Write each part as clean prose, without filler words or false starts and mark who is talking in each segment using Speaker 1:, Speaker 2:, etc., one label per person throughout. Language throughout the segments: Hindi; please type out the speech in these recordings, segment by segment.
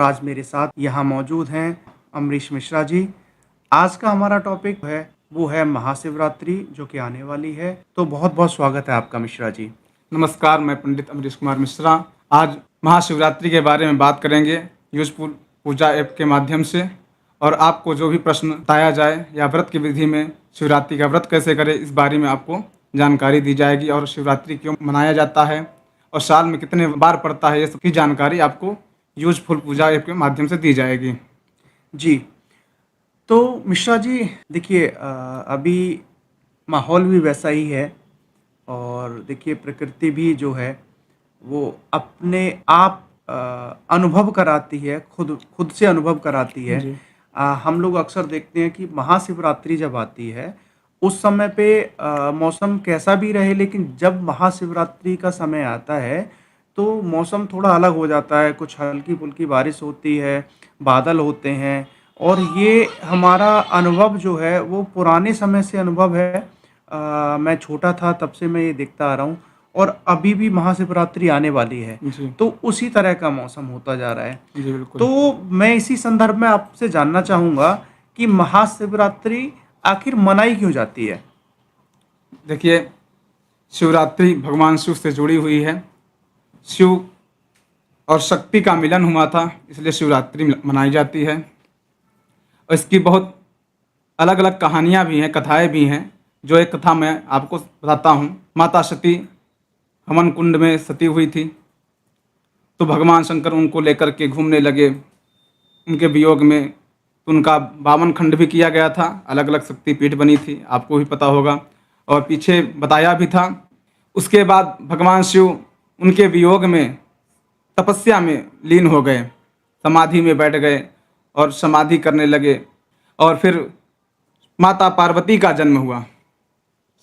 Speaker 1: आज मेरे साथ यहाँ मौजूद हैं अमरीश मिश्रा जी। आज का हमारा टॉपिक है वो है महाशिवरात्रि जो कि आने वाली है। तो बहुत-बहुत स्वागत है आपका मिश्रा जी।
Speaker 2: नमस्कार, मैं पंडित अमरीश कुमार मिश्रा। आज महाशिवरात्रि के बारे में बात करेंगे यूज़फुल पूजा ऐप के माध्यम से। और आपको जो भी प्रश्न बताया जाए या व्रत की विधि में शिवरात्रि का व्रत कैसे करें, इस बारे में आपको जानकारी दी जाएगी। और शिवरात्रि क्यों मनाया जाता है और साल में कितने बार पड़ता है, ये सब की जानकारी आपको यूज़फुल पूजा ऐप के माध्यम से दी जाएगी।
Speaker 1: जी, तो मिश्रा जी देखिए अभी माहौल भी वैसा ही है और देखिए प्रकृति भी जो है वो अपने आप अनुभव कराती है, खुद खुद से अनुभव कराती है।
Speaker 2: जी।
Speaker 1: हम लोग अक्सर देखते हैं कि महाशिवरात्रि जब आती है, उस समय पे मौसम कैसा भी रहे लेकिन जब महाशिवरात्रि का समय आता है, तो मौसम थोड़ा अलग हो जाता है, कुछ हल्की-फुल्की बारिश होती है, बादल होते हैं और ये हमारा अनुभव जो है वो पुराने समय से अनुभव है। मैं छोटा था तब से मैं ये देखता आ रहा हूँ और अभी भी महाशिवरात्रि आने वाली है,
Speaker 2: जी।
Speaker 1: तो उसी तरह का मौसम होता जा रहा है।
Speaker 2: जी, बिल्कुल।
Speaker 1: तो मैं इसी संदर्भ में आपसे जानना चाहूँगा कि महाशिवरात्रि आखिर मनाई क्यों जाती है?
Speaker 2: देखिए, शिवरात्रि भगवान शिव से जुड़ी हुई है। शिव और शक्ति का मिलन हुआ था, इसलिए शिवरात्रि मनाई जाती है। और इसकी बहुत अलग अलग कहानियाँ भी हैं, कथाएँ भी हैं। जो एक कथा मैं आपको बताता हूँ। माता सती हवन कुंड में सती हुई थी, तो भगवान शंकर उनको लेकर के घूमने लगे। उनके वियोग में तो उनका 52 खंड भी किया गया था, अलग अलग शक्तिपीठ बनी थी, आपको भी पता होगा और पीछे बताया भी था। उसके बाद भगवान शिव उनके वियोग में तपस्या में लीन हो गए, समाधि में बैठ गए और समाधि करने लगे। और फिर माता पार्वती का जन्म हुआ।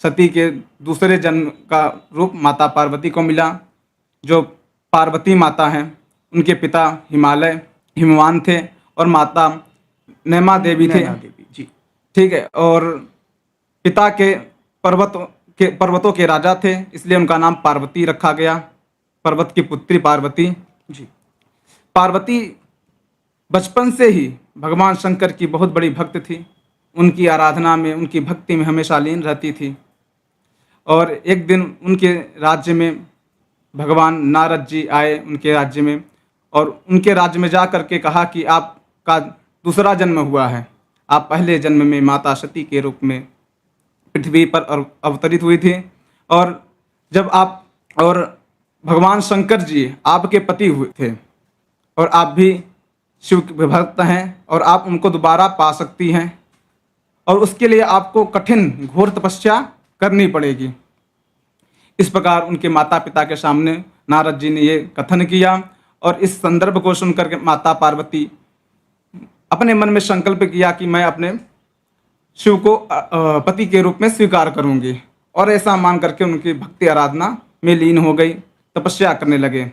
Speaker 2: सती के दूसरे जन्म का रूप माता पार्वती को मिला। जो पार्वती माता हैं, उनके पिता हिमवान थे और माता नैमा देवी थे।
Speaker 1: नैना देवी, जी।
Speaker 2: ठीक है। और पिता के पर्वतों के राजा थे, इसलिए उनका नाम पार्वती रखा गया। पर्वत की पुत्री पार्वती।
Speaker 1: जी,
Speaker 2: पार्वती बचपन से ही भगवान शंकर की बहुत बड़ी भक्त थी। उनकी आराधना में, उनकी भक्ति में हमेशा लीन रहती थी। और एक दिन उनके राज्य में भगवान नारद जी आए उनके राज्य में, और उनके राज्य में जा कर के कहा कि आपका दूसरा जन्म हुआ है। आप पहले जन्म में माता सती के रूप में पृथ्वी पर अवतरित हुई थी। और जब आप और भगवान शंकर जी आपके पति हुए थे और आप भी शिव के भक्त हैं और आप उनको दोबारा पा सकती हैं, और उसके लिए आपको कठिन घोर तपस्या करनी पड़ेगी। इस प्रकार उनके माता पिता के सामने नारद जी ने ये कथन किया। और इस संदर्भ को सुनकर के माता पार्वती अपने मन में संकल्प किया कि मैं अपने शिव को पति के रूप में स्वीकार करूंगी। और ऐसा मान करके उनकी भक्ति आराधना में लीन हो गई, तपस्या करने लगे।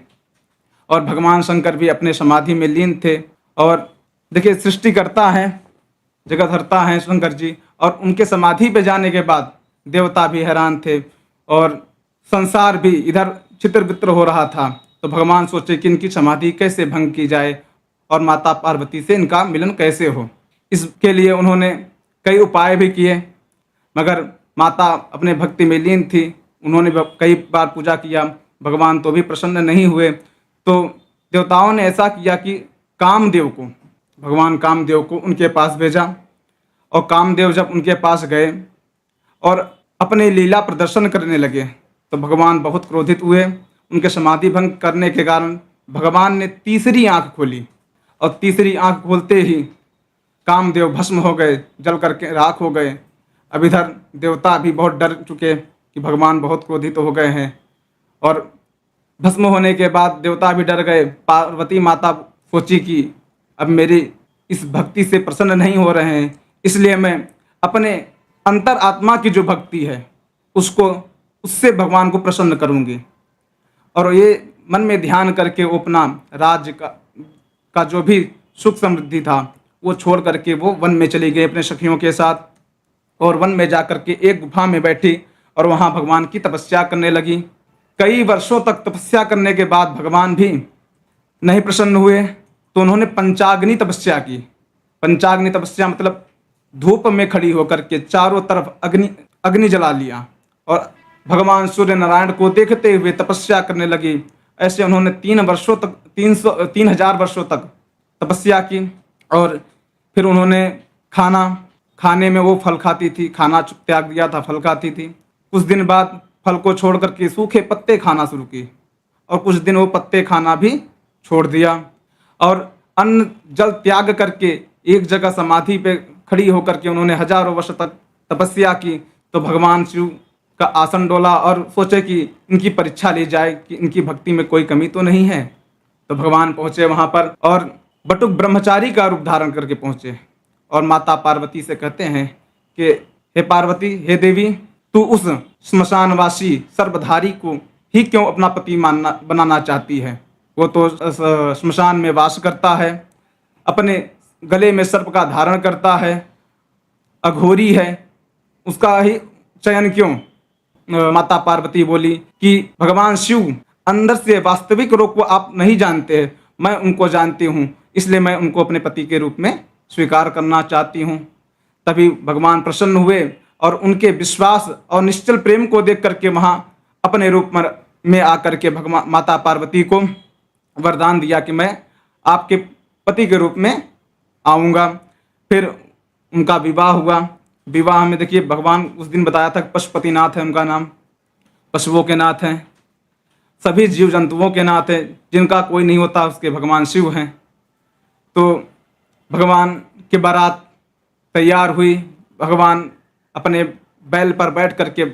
Speaker 2: और भगवान शंकर भी अपने समाधि में लीन थे। और देखिए, सृष्टिकर्ता हैं, जगतहर्ता हैं शंकर जी, और उनके समाधि पे जाने के बाद देवता भी हैरान थे और संसार भी इधर चित्र वित्र हो रहा था। तो भगवान सोचे कि इनकी समाधि कैसे भंग की जाए और माता पार्वती से इनका मिलन कैसे हो। इसके लिए उन्होंने कई उपाय भी किए, मगर माता अपने भक्ति में लीन थी। उन्होंने कई बार पूजा किया, भगवान तो भी प्रसन्न नहीं हुए। तो देवताओं ने ऐसा किया कि भगवान कामदेव को उनके पास भेजा। और कामदेव जब उनके पास गए और अपने लीला प्रदर्शन करने लगे, तो भगवान बहुत क्रोधित हुए। उनके समाधि भंग करने के कारण भगवान ने तीसरी आंख खोली, और तीसरी आंख खोलते ही कामदेव भस्म हो गए, जल करके राख हो गए। अब इधर देवता भी बहुत डर चुके कि भगवान बहुत क्रोधित हो गए हैं। और भस्म होने के बाद देवता भी डर गए। पार्वती माता सोची कि अब मेरी इस भक्ति से प्रसन्न नहीं हो रहे हैं, इसलिए मैं अपने अंतर आत्मा की जो भक्ति है उससे भगवान को प्रसन्न करूंगी। और ये मन में ध्यान करके वो अपना राज्य का जो भी सुख समृद्धि था वो छोड़ करके वो वन में चली गई अपने सखियों के साथ। और वन में जा करके एक गुफा में बैठी और वहाँ भगवान की तपस्या करने लगी। कई वर्षों तक तपस्या करने के बाद भगवान भी नहीं प्रसन्न हुए। तो उन्होंने पंचाग्नि तपस्या की। पंचाग्नि तपस्या मतलब धूप में खड़ी होकर के चारों तरफ अग्नि अग्नि जला लिया और भगवान सूर्य नारायण को देखते हुए तपस्या करने लगी। ऐसे उन्होंने 3 वर्षों तक 3,000 वर्षों तक तपस्या की। और फिर उन्होंने खाने में वो फल खाती थी, खाना त्याग दिया था, फल खाती थी। कुछ दिन बाद फल को छोड़ करके सूखे पत्ते खाना शुरू की और कुछ दिन वो पत्ते खाना भी छोड़ दिया और अन्न जल त्याग करके एक जगह समाधि पे खड़ी होकर के उन्होंने हजारों वर्ष तक तपस्या की। तो भगवान शिव का आसन डोला और सोचे कि इनकी परीक्षा ली जाए कि इनकी भक्ति में कोई कमी तो नहीं है। तो भगवान पहुंचे वहां पर और बटुक ब्रह्मचारी का रूप धारण करके पहुंचे और माता पार्वती से कहते हैं कि हे पार्वती, हे देवी, तू उस श्मशानवासी सर्पधारी को ही क्यों अपना पति बनाना चाहती है? वो तो श्मशान में वास करता है, अपने गले में सर्प का धारण करता है, अघोरी है, उसका ही चयन क्यों? माता पार्वती बोली कि भगवान शिव अंदर से वास्तविक रूप को आप नहीं जानते, मैं उनको जानती हूँ, इसलिए मैं उनको अपने पति के रूप में स्वीकार करना चाहती हूँ। तभी भगवान प्रसन्न हुए और उनके विश्वास और निश्चल प्रेम को देख करके वहाँ अपने रूप में आकर के भगवान माता पार्वती को वरदान दिया कि मैं आपके पति के रूप में आऊँगा। फिर उनका विवाह हुआ। विवाह में देखिए भगवान उस दिन बताया था पशुपतिनाथ है उनका नाम, पशुओं के नाथ हैं, सभी जीव जंतुओं के नाथ हैं, जिनका कोई नहीं होता उसके भगवान शिव हैं। तो भगवान की बारात तैयार हुई, भगवान अपने बैल पर बैठ करके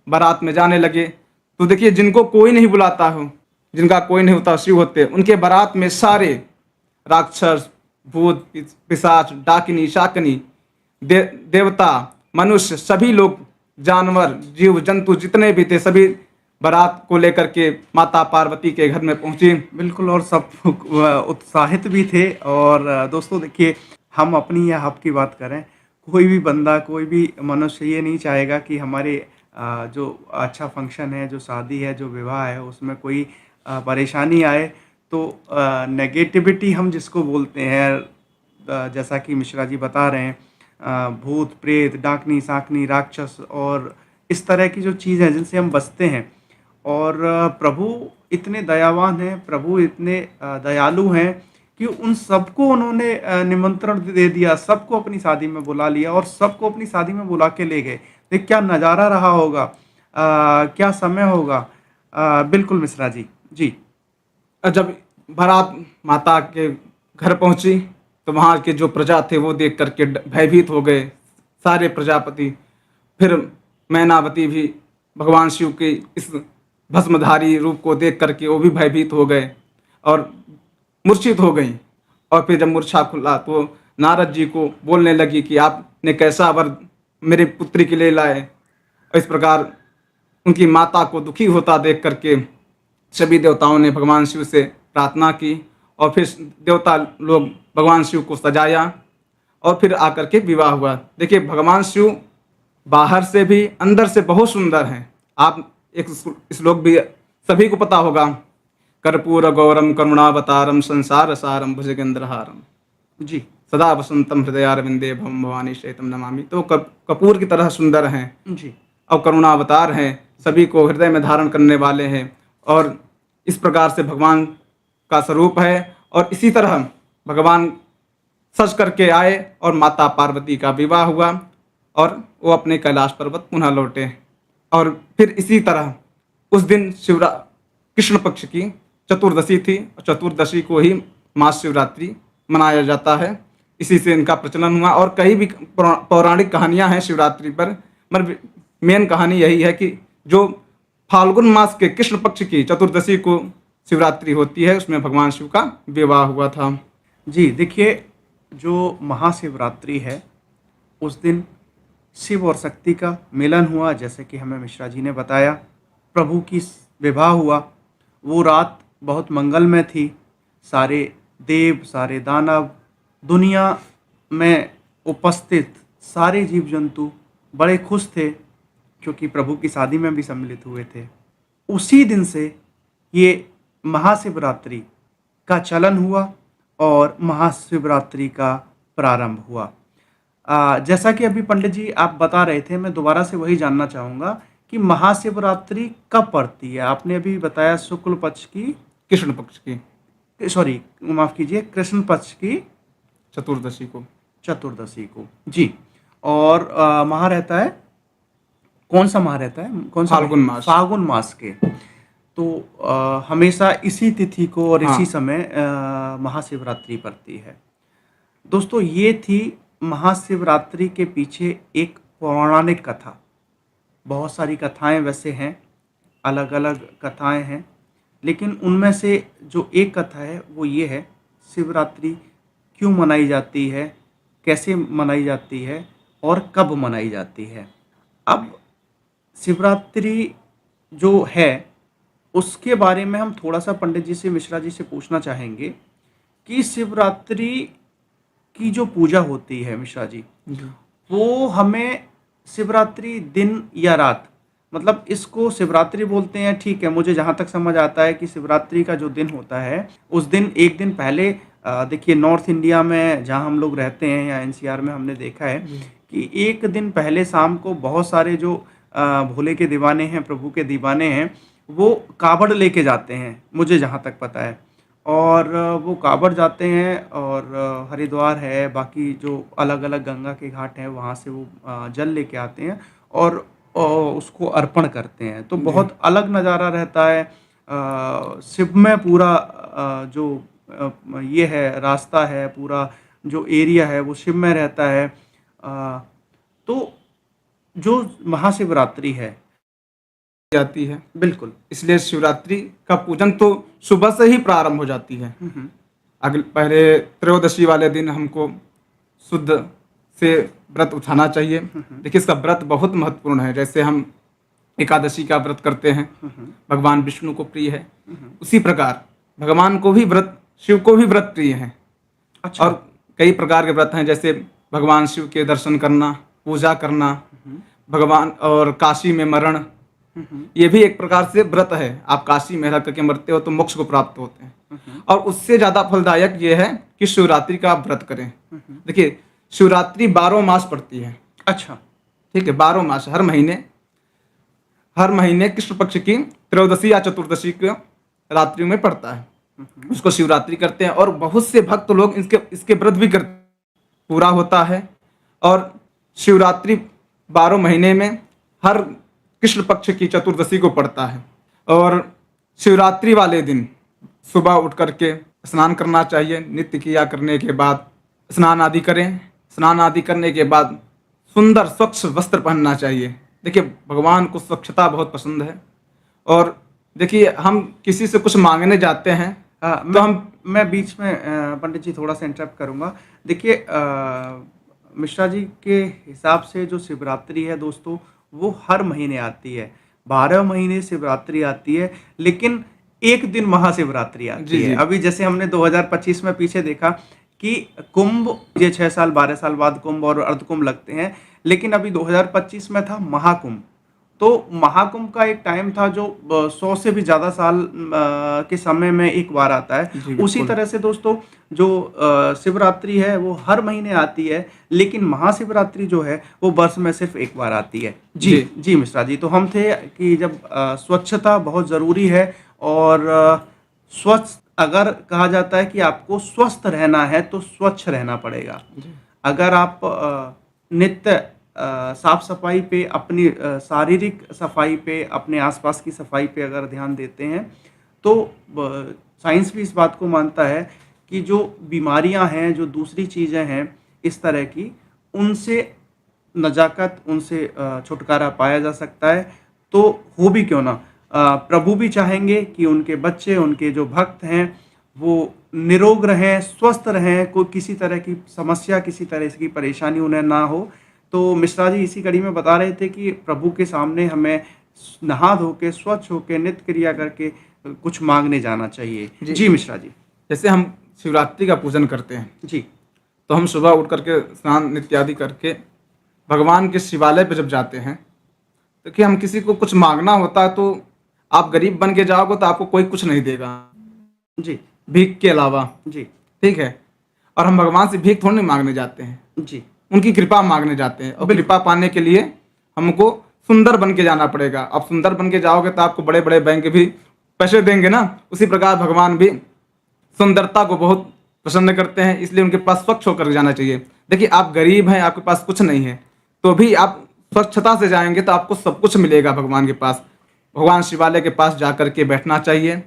Speaker 2: बारात में जाने लगे। तो देखिए जिनको कोई नहीं बुलाता हो, जिनका कोई नहीं होता शिव होते, उनके बारात में सारे राक्षस, भूत, पिशाच, डाकिनी, शाकिनी, देवता, मनुष्य, सभी लोग, जानवर, जीव जंतु जितने भी थे सभी बारात को लेकर के माता पार्वती के घर में पहुंची।
Speaker 1: बिल्कुल, और सब उत्साहित भी थे। और दोस्तों देखिए, हम अपनी या आपकी बात करें, कोई भी बंदा, कोई भी मनुष्य ये नहीं चाहेगा कि हमारे जो अच्छा फंक्शन है, जो शादी है, जो विवाह है, उसमें कोई परेशानी आए। तो नेगेटिविटी हम जिसको बोलते हैं, जैसा कि मिश्रा जी बता रहे हैं, भूत प्रेत, डाकनी साकनी, राक्षस और इस तरह की जो चीज़ है जिनसे हम बचते हैं। और प्रभु इतने दयावान हैं, प्रभु इतने दयालु हैं कि उन सबको उन्होंने निमंत्रण दे दिया, सबको अपनी शादी में बुला लिया और सबको अपनी शादी में बुला के ले गए। देख क्या नज़ारा रहा होगा, क्या समय होगा। बिल्कुल मिश्रा जी। जी।
Speaker 2: जब बारात माता के घर पहुंची तो वहाँ के जो प्रजा थे वो देख करके भयभीत हो गए, सारे प्रजापति। फिर मैनावती भी भगवान शिव के इस भस्मधारी रूप को देख करके वो भी भयभीत हो गए और मूर्छित हो गई। और फिर जब मूर्छा खुला तो नारद जी को बोलने लगी कि आपने कैसा वर मेरे पुत्री के लिए लाए। और इस प्रकार उनकी माता को दुखी होता देख करके सभी देवताओं ने भगवान शिव से प्रार्थना की और फिर देवता लोग भगवान शिव को सजाया और फिर आकर के विवाह हुआ। देखिए भगवान शिव बाहर से भी अंदर से बहुत सुंदर हैं। आप एक श्लोक भी सभी को पता होगा, कर्पूर गौरम करुणावतारम संसार सारम भुजगेंद्रहारम,
Speaker 1: जी,
Speaker 2: सदा वसंतम हृदयारविंदे भवम भवानी शैतम नमामि। तो कपूर की तरह सुंदर हैं
Speaker 1: जी,
Speaker 2: और करुणावतार हैं, सभी को हृदय में धारण करने वाले हैं और इस प्रकार से भगवान का स्वरूप है। और इसी तरह भगवान सज करके आए और माता पार्वती का विवाह हुआ और वो अपने कैलाश पर्वत पुनः लौटे। और फिर इसी तरह उस दिन कृष्ण पक्ष की चतुर्दशी थी और चतुर्दशी को ही महाशिवरात्रि मनाया जाता है। इसी से इनका प्रचलन हुआ और कई भी पौराणिक कहानियां हैं शिवरात्रि पर, मगर मेन कहानी यही है कि जो फाल्गुन मास के कृष्ण पक्ष की चतुर्दशी को शिवरात्रि होती है, उसमें भगवान शिव का विवाह हुआ था।
Speaker 1: जी। देखिए, जो महाशिवरात्रि है उस दिन शिव और शक्ति का मिलन हुआ, जैसे कि हमें मिश्रा जी ने बताया। प्रभु की विवाह हुआ, वो रात बहुत मंगलमय थी। सारे देव, सारे दानव, दुनिया में उपस्थित सारे जीव जंतु बड़े खुश थे क्योंकि प्रभु की शादी में भी सम्मिलित हुए थे। उसी दिन से ये महाशिवरात्रि का चलन हुआ और महाशिवरात्रि का प्रारंभ हुआ। जैसा कि अभी पंडित जी आप बता रहे थे, मैं दोबारा से वही जानना चाहूँगा कि महाशिवरात्रि कब पड़ती है? आपने अभी बताया शुक्ल पक्ष की,
Speaker 2: कृष्ण पक्ष की
Speaker 1: सॉरी माफ़ कीजिए, कृष्ण पक्ष की
Speaker 2: चतुर्दशी को।
Speaker 1: चतुर्दशी को। जी। और माह रहता है, कौन-सा माह रहता है? कौन-सा
Speaker 2: फाल्गुन
Speaker 1: महीना?
Speaker 2: मास।
Speaker 1: फाल्गुन मास के। तो हमेशा इसी तिथि को और
Speaker 2: हाँ।
Speaker 1: इसी समय महाशिवरात्रि पड़ती है। दोस्तों, ये थी महाशिवरात्रि के पीछे एक पौराणिक कथा। बहुत सारी कथाएँ वैसे हैं, अलग-अलग कथाएँ हैं, लेकिन उनमें से जो एक कथा है वो ये है, शिवरात्रि क्यों मनाई जाती है, कैसे मनाई जाती है और कब मनाई जाती है। अब शिवरात्रि जो है, उसके बारे में हम थोड़ा-सा पंडित जी से, मिश्रा जी से पूछना चाहेंगे कि शिवरात्रि की जो पूजा होती है मिश्रा जी,
Speaker 2: जी।
Speaker 1: वो हमें शिवरात्रि दिन या रात, मतलब इसको शिवरात्रि बोलते हैं, ठीक है, मुझे जहाँ तक समझ आता है कि शिवरात्रि का जो दिन होता है, उस दिन एक दिन पहले देखिए नॉर्थ इंडिया में जहाँ हम लोग रहते हैं या एनसीआर में हमने देखा है
Speaker 2: जी।
Speaker 1: कि एक दिन पहले शाम को बहुत सारे जो भोले के दीवाने हैं, प्रभु के दीवाने हैं, वो कावड़ लेके जाते हैं, मुझे जहाँ तक पता है। और वो कावड़ जाते हैं और हरिद्वार है, बाकी जो अलग-अलग गंगा के घाट हैं, वहाँ से वो जल लेके आते हैं और उसको अर्पण करते हैं। तो
Speaker 2: जी।
Speaker 1: बहुत अलग नज़ारा रहता है। शिव में पूरा जो ये है रास्ता है, पूरा जो एरिया है वो शिव में रहता है। तो जो महाशिवरात्रि है,
Speaker 2: जाती है,
Speaker 1: बिल्कुल।
Speaker 2: इसलिए शिवरात्रि का पूजन तो सुबह से ही प्रारंभ हो जाती है।
Speaker 1: हुँ, हुँ।
Speaker 2: पहले त्रयोदशी वाले दिन हमको शुद्ध से व्रत उठाना चाहिए। देखिए, इसका व्रत बहुत महत्वपूर्ण है। जैसे हम एकादशी का व्रत करते हैं,
Speaker 1: हुँ, हुँ।
Speaker 2: भगवान विष्णु को प्रिय है,
Speaker 1: हुँ, हुँ।
Speaker 2: उसी प्रकार भगवान को भी व्रत, शिव को भी व्रत प्रिय है।
Speaker 1: अच्छा।
Speaker 2: और कई प्रकार के व्रत हैं, जैसे भगवान शिव के दर्शन करना, पूजा करना,
Speaker 1: हुँ,
Speaker 2: भगवान और काशी में मरण,
Speaker 1: हुँ, हुँ,
Speaker 2: ये भी एक प्रकार से व्रत है। आप काशी में रह करके मरते हो तो मोक्ष को प्राप्त होते हैं।
Speaker 1: हुँ, हुँ,
Speaker 2: और उससे ज़्यादा फलदायक ये है कि शिवरात्रि का आप व्रत करें।
Speaker 1: हुँ, हुँ।
Speaker 2: देखिए, शिवरात्रि 12 मास पड़ती है,
Speaker 1: अच्छा।
Speaker 2: ठीक है? 12 मास, हर महीने कृष्ण पक्ष की त्रयोदशी या चतुर्दशी को रात्रि में पड़ता है।
Speaker 1: हुँ, हुँ।
Speaker 2: उसको शिवरात्रि करते हैं और बहुत से भक्त लोग इसके इसके व्रत भी करते हैं, पूरा होता है। और शिवरात्रि 12 महीने में हर कृष्ण पक्ष की चतुर्दशी को पड़ता है। और शिवरात्रि वाले दिन सुबह उठ करके स्नान करना चाहिए। नित्य क्रिया करने के बाद स्नान आदि करें। स्नान आदि करने के बाद सुंदर स्वच्छ वस्त्र पहनना चाहिए। देखिए, भगवान को स्वच्छता बहुत पसंद है। और देखिए, हम किसी से कुछ मांगने जाते हैं
Speaker 1: हाँ,
Speaker 2: तो
Speaker 1: मैं बीच में पंडित जी थोड़ा-सा इंटरप्ट करूँगा। देखिए मिश्रा जी के हिसाब से जो शिवरात्रि है दोस्तों, वो हर महीने आती है। 12 महीने शिवरात्रि आती है, लेकिन एक दिन महाशिवरात्रि आती
Speaker 2: जी,
Speaker 1: है।
Speaker 2: जी।
Speaker 1: अभी जैसे हमने 2025 में पीछे देखा कि कुंभ, ये 6 साल 12 साल बाद कुंभ और अर्धकुंभ लगते हैं, लेकिन अभी 2025 में था महाकुंभ। तो महाकुंभ का एक टाइम था जो 100 से भी ज़्यादा साल के समय में एक बार आता है।
Speaker 2: जी,
Speaker 1: उसी
Speaker 2: बिल्कुल।
Speaker 1: तरह से दोस्तों जो शिवरात्रि है वो हर महीने आती है, लेकिन महाशिवरात्रि जो है वो वर्ष में सिर्फ एक बार आती है। जी,
Speaker 2: जी।
Speaker 1: जी मिश्रा जी। तो हम थे कि जब स्वच्छता बहुत ज़रूरी है और स्वच्छ अगर कहा जाता है कि आपको स्वस्थ रहना है तो स्वच्छ रहना पड़ेगा।
Speaker 2: जी।
Speaker 1: अगर आप नित्य साफ सफाई पे, अपनी शारीरिक सफाई पे, अपने आसपास की सफाई पे अगर ध्यान देते हैं तो साइंस भी इस बात को मानता है कि जो बीमारियां हैं, जो दूसरी चीज़ें हैं इस तरह की, उनसे नजाकत, उनसे छुटकारा पाया जा सकता है। तो हो भी क्यों ना, प्रभु भी चाहेंगे कि उनके बच्चे, उनके जो भक्त हैं वो निरोग रहें, स्वस्थ रहें, कोई किसी तरह की समस्या, किसी तरह की परेशानी उन्हें ना हो। तो मिश्रा जी इसी कड़ी में बता रहे थे कि प्रभु के सामने हमें नहा धो के, स्वच्छ होके, नित्य क्रिया करके कुछ मांगने जाना चाहिए।
Speaker 2: जी।
Speaker 1: जी मिश्रा जी।
Speaker 2: जैसे हम शिवरात्रि का पूजन करते हैं,
Speaker 1: जी।
Speaker 2: तो हम सुबह उठ करके स्नान इत्यादि करके भगवान के शिवालय पे जब जाते हैं, तो कि हम किसी को कुछ मांगना होता है तो आप गरीब बन के जाओगे तो आपको कोई कुछ नहीं देगा,
Speaker 1: जी।
Speaker 2: भीख के अलावा।
Speaker 1: जी।
Speaker 2: ठीक है। और हम भगवान से भीख थोड़ी नहीं मांगने जाते हैं,
Speaker 1: जी,
Speaker 2: उनकी कृपा मांगने जाते हैं। और
Speaker 1: बिल्कुल।
Speaker 2: कृपा पाने के लिए हमको सुंदर बन के जाना पड़ेगा। अब सुंदर बन के जाओगे तो आपको बड़े बड़े बैंक भी पैसे देंगे ना। उसी प्रकार भगवान भी सुंदरता को बहुत पसंद करते हैं, इसलिए उनके पास स्वच्छ होकर जाना चाहिए। देखिए, आप गरीब हैं, आपके पास कुछ नहीं है, तो भी आप स्वच्छता से जाएंगे तो आपको सब कुछ मिलेगा भगवान के पास। भगवान शिवालय के पास जा कर के बैठना चाहिए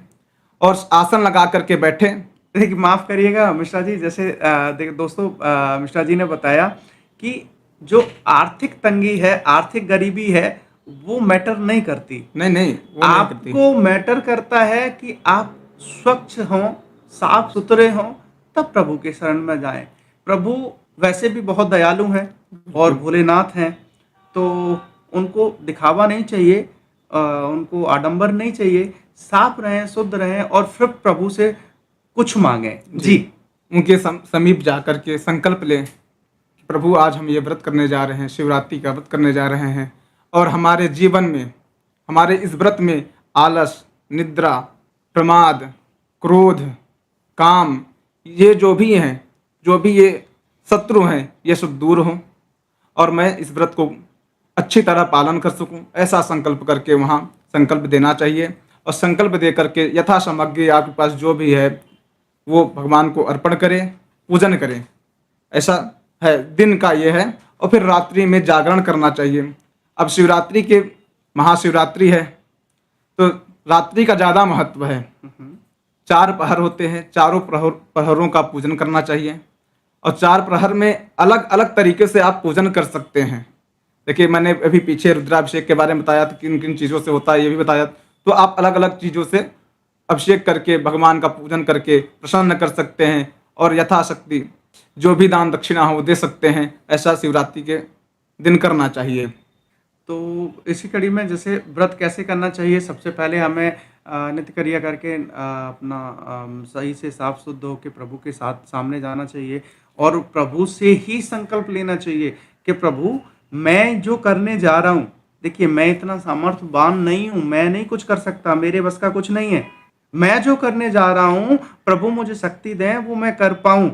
Speaker 2: और आसन लगा करके बैठे।
Speaker 1: देखिए, माफ़ करिएगा मिश्रा जी, जैसे देखिए दोस्तों, मिश्रा जी ने बताया कि जो आर्थिक तंगी है, आर्थिक गरीबी है, वो मैटर नहीं करती।
Speaker 2: नहीं नहीं, वो नहीं करती।
Speaker 1: आपको मैटर करता है कि आप स्वच्छ हों, साफ-सुथरे हों, तब प्रभु के शरण में जाएँ। प्रभु वैसे भी बहुत दयालु हैं और
Speaker 2: बिल्कुल।
Speaker 1: भोलेनाथ हैं, तो उनको दिखावा नहीं चाहिए, उनको आडंबर नहीं चाहिए, साफ रहें, शुद्ध रहें और फिर प्रभु से कुछ माँगे।
Speaker 2: जी,
Speaker 1: जी,
Speaker 2: उनके समीप जा कर के संकल्प लें कि प्रभु आज हम ये व्रत करने जा रहे हैं, शिवरात्रि का व्रत करने जा रहे हैं, और हमारे जीवन में, हमारे इस व्रत में आलस, निद्रा, प्रमाद, क्रोध, काम, ये जो भी हैं, जो भी ये शत्रु हैं, ये सब दूर हों और मैं इस व्रत को अच्छी तरह पालन कर सकूं, ऐसा संकल्प करके वहाँ संकल्प देना चाहिए। और संकल्प दे करके यथासामग्री आपके पास जो भी है वो भगवान को अर्पण करें, पूजन करें। ऐसा है, दिन का ये है। और फिर रात्रि में जागरण करना चाहिए। अब शिवरात्रि के महाशिवरात्रि है, तो रात्रि का ज़्यादा महत्व है। 4 प्रहर होते हैं, चारों प्रहरों का पूजन करना चाहिए। और 4 प्रहर में अलग अलग तरीके से आप पूजन कर सकते हैं। देखिए, मैंने अभी पीछे रुद्राभिषेक के बारे में बताया था, किन किन चीज़ों से होता है ये भी बताया। तो आप अलग अलग चीज़ों से अभिषेक करके भगवान का पूजन करके प्रसन्न कर सकते हैं और यथाशक्ति जो भी दान दक्षिणा हो वो दे सकते हैं। ऐसा शिवरात्रि के दिन करना चाहिए।
Speaker 1: तो इसी कड़ी में जैसे व्रत कैसे करना चाहिए, सबसे पहले हमें नित्य क्रिया करके अपना सही से साफ शुद्ध होके प्रभु के साथ सामने जाना चाहिए और प्रभु से ही संकल्प लेना चाहिए कि प्रभु, मैं जो करने जा रहा हूँ, देखिए मैं इतना सामर्थ्यवान नहीं हूँ, मैं नहीं कुछ कर सकता, मेरे बस का कुछ नहीं है। मैं जो करने जा रहा हूँ, प्रभु मुझे शक्ति दें वो मैं कर पाऊँ,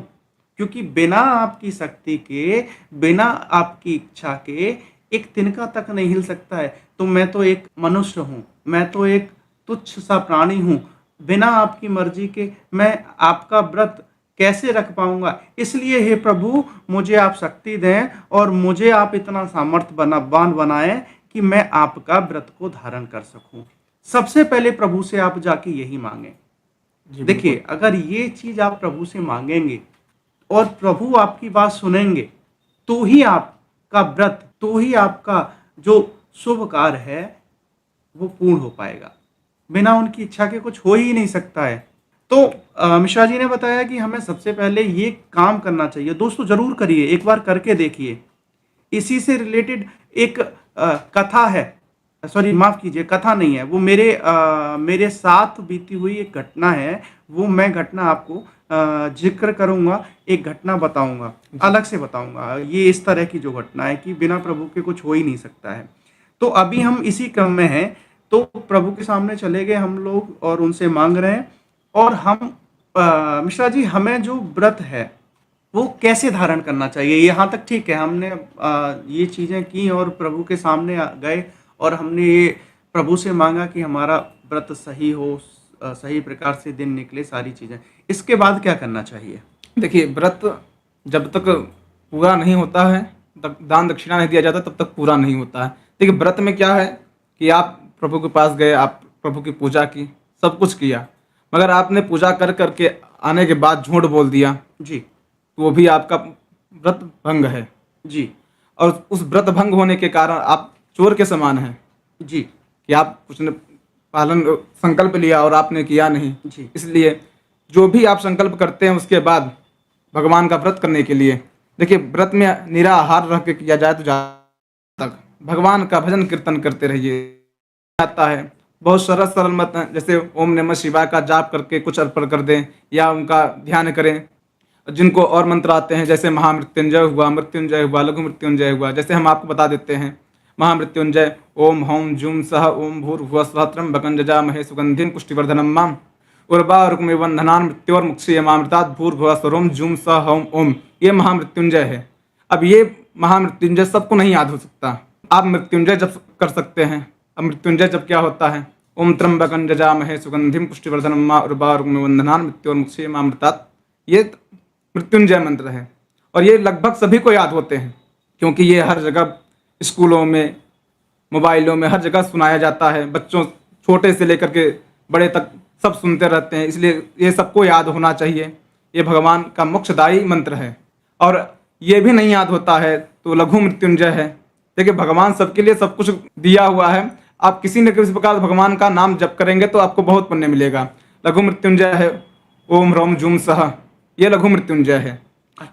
Speaker 1: क्योंकि बिना आपकी शक्ति के, बिना आपकी इच्छा के एक तिनका तक नहीं हिल सकता है। तो मैं तो एक मनुष्य हूँ, मैं तो एक तुच्छ सा प्राणी हूँ, बिना आपकी मर्जी के मैं आपका व्रत कैसे रख पाऊंगा। इसलिए हे प्रभु, मुझे आप शक्ति दें और मुझे आप इतना सामर्थ्यवान बनाएं कि मैं आपका व्रत को धारण कर सकूं। सबसे पहले प्रभु से आप जाके यही मांगें।
Speaker 2: जी,
Speaker 1: देखिए, अगर ये चीज आप प्रभु से मांगेंगे और प्रभु आपकी बात सुनेंगे, तो ही आपका व्रत, तो ही आपका जो शुभ कार्य है वो पूर्ण हो पाएगा। बिना उनकी इच्छा के कुछ हो ही नहीं सकता है। तो मिश्रा जी ने बताया कि हमें सबसे पहले ये काम करना चाहिए। दोस्तों ज़रूर करिए, एक बार करके देखिए। इसी से रिलेटेड एक कथा है, सॉरी माफ़ कीजिए, कथा नहीं है, वो मेरे साथ बीती हुई एक घटना है। वो मैं घटना आपको जिक्र करूँगा, एक घटना बताऊँगा, अलग से बताऊँगा। ये इस तरह की जो घटना है कि बिना प्रभु के कुछ हो ही नहीं सकता है। तो अभी हम इसी क्रम में हैं, तो प्रभु के सामने चले गए हम लोग और उनसे मांग रहे हैं। और हम मिश्रा जी, हमें जो व्रत है वो कैसे धारण करना चाहिए, यहाँ तक ठीक है, हमने ये चीज़ें की और प्रभु के सामने गए और हमने ये प्रभु से मांगा कि हमारा व्रत सही हो, सही प्रकार से दिन निकले, सारी चीज़ें। इसके बाद क्या करना चाहिए?
Speaker 2: देखिए, व्रत जब तक पूरा नहीं होता है, तब दान दक्षिणा नहीं दिया जाता, तब तक पूरा नहीं होता है। देखिए, व्रत में क्या है कि आप प्रभु के पास गए, आप प्रभु की पूजा की, सब कुछ किया, मगर आपने पूजा कर करके आने के बाद झूठ बोल दिया,
Speaker 1: जी,
Speaker 2: तो वो भी आपका व्रत भंग है।
Speaker 1: जी,
Speaker 2: और उस व्रत भंग होने के कारण आप चोर के समान हैं
Speaker 1: जी,
Speaker 2: कि आप कुछ ने पालन संकल्प लिया और आपने किया नहीं।
Speaker 1: जी,
Speaker 2: इसलिए जो भी आप संकल्प करते हैं उसके बाद भगवान का व्रत करने के लिए, देखिए, व्रत में निराहार रह के किया जाए तो तक भगवान का भजन कीर्तन करते रहिए। आता है बहुत सरल सरल मत, जैसे ओम नमः शिवाय का जाप करके कुछ अर्पण कर दें या उनका ध्यान करें। जिनको और मंत्र आते हैं, जैसे महामृत्युंजय हुआ, मृत्युंजय हुआ, लघु मृत्युंजय हुआ, जैसे हम आपको बता देते हैं। महामृत्युंजय ओम हौम जूम सह ओम भूर्भुवः स्वः त्र्यंबकं जजामहे सुगंधिं पुष्टिवर्धनं माम, उर्वा रुक्मे बंधनान मृत्योर्मुक्षीयमामृतात् भूर्भुवः स्वरोम जुम स हौम ओम। ये महामृत्युंजय है। अब ये महामृत्युंजय सबको नहीं याद हो सकता। आप मृत्युंजय जब कर सकते हैं। अब मृत्युंजय जब क्या होता है, ओम त्र्यंबकं यजामहे सुगंधिम पुष्टिवर्धनम मा उर्वारुक्मे बंधनान मृत्योर्मुक्षीयमामृतात्। ये मृत्युंजय मंत्र है और ये लगभग सभी को याद होते हैं, क्योंकि ये हर जगह स्कूलों में, मोबाइलों में, हर जगह सुनाया जाता है। बच्चों छोटे से लेकर के बड़े तक सब सुनते रहते हैं, इसलिए ये सबको याद होना चाहिए। ये भगवान का मोक्षदायी मंत्र है। और ये भी नहीं याद होता है तो लघु मृत्युंजय है। देखिए, भगवान सबके लिए सब कुछ दिया हुआ है। आप किसी न किसी प्रकार भगवान का नाम जप करेंगे तो आपको बहुत पुण्य मिलेगा। लघु मृत्युंजय है ओम ह्रौम जुम सह, ये लघु मृत्युंजय है।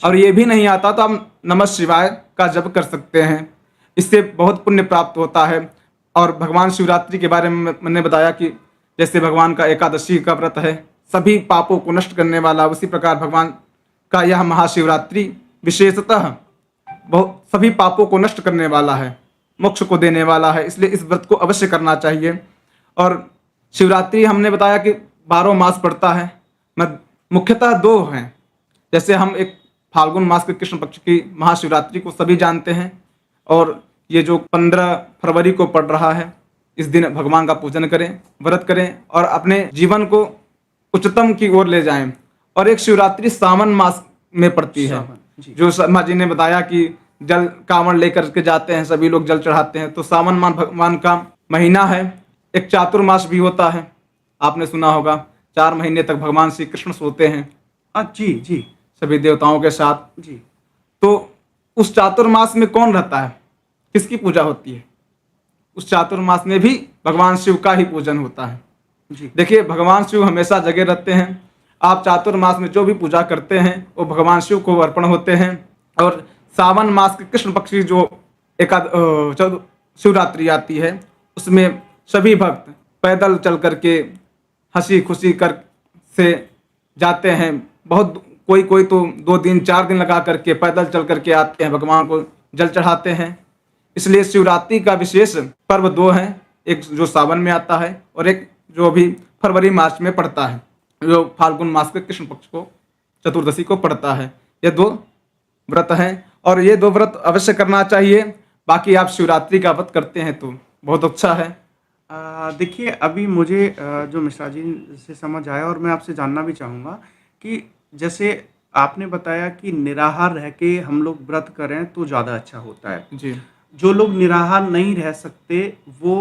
Speaker 2: और ये भी नहीं आता तो आप नमः शिवाय का जप कर सकते हैं, इससे बहुत पुण्य प्राप्त होता है। और भगवान शिवरात्रि के बारे में मैंने बताया कि जैसे भगवान का एकादशी का व्रत है सभी पापों को नष्ट करने वाला, उसी प्रकार भगवान का यह महाशिवरात्रि विशेषतः बहुत सभी पापों को नष्ट करने वाला है, मोक्ष को देने वाला है, इसलिए इस व्रत को अवश्य करना चाहिए। और शिवरात्रि हमने बताया कि 12 मास पड़ता है, मुख्यतः 2 हैं। जैसे हम एक फाल्गुन मास के कृष्ण पक्ष की महाशिवरात्रि को सभी जानते हैं, और ये जो 15 फरवरी को पड़ रहा है, इस दिन भगवान का पूजन करें, व्रत करें और अपने जीवन को उच्चतम की ओर ले जाएं। और एक शिवरात्रि सावन मास में पड़ती है, जो शर्मा जी ने बताया कि जल कांवड़ लेकर के जाते हैं, सभी लोग जल चढ़ाते हैं। तो सावन मास भगवान का महीना है। एक चातुर्मास भी होता है, आपने सुना होगा, 4 महीने तक भगवान श्री कृष्ण सोते हैं
Speaker 1: जी जी
Speaker 2: सभी देवताओं के साथ
Speaker 1: जी।
Speaker 2: तो उस चातुर्मास में कौन रहता है, किसकी पूजा होती है? उस चातुर्मास में भी भगवान शिव का ही पूजन होता है
Speaker 1: जी।
Speaker 2: देखिए, भगवान शिव हमेशा जगह रहते हैं। आप चातुर्मास में जो भी पूजा करते हैं वो भगवान शिव को अर्पण होते हैं। और सावन मास के कृष्ण पक्ष की जो शिवरात्रि आती है, उसमें सभी भक्त पैदल चल करके हंसी खुशी कर से जाते हैं। बहुत कोई तो 2 दिन 4 दिन लगा करके पैदल चल करके आते हैं, भगवान को जल चढ़ाते हैं। इसलिए शिवरात्रि का विशेष पर्व 2 हैं, एक जो सावन में आता है और एक जो अभी फरवरी मार्च में पड़ता है, जो फाल्गुन मास के कृष्ण पक्ष को चतुर्दशी को पड़ता है। ये 2 व्रत हैं और ये 2 व्रत अवश्य करना चाहिए। बाकी आप शिवरात्रि का व्रत करते हैं तो बहुत अच्छा है।
Speaker 1: देखिए, अभी मुझे जो मिश्रा जी से समझ आया और मैं आपसे जानना भी चाहूँगा कि जैसे आपने बताया कि निराहार रह के हम लोग व्रत करें तो ज़्यादा अच्छा होता है।
Speaker 2: जी
Speaker 1: जो लोग निराहार नहीं रह सकते वो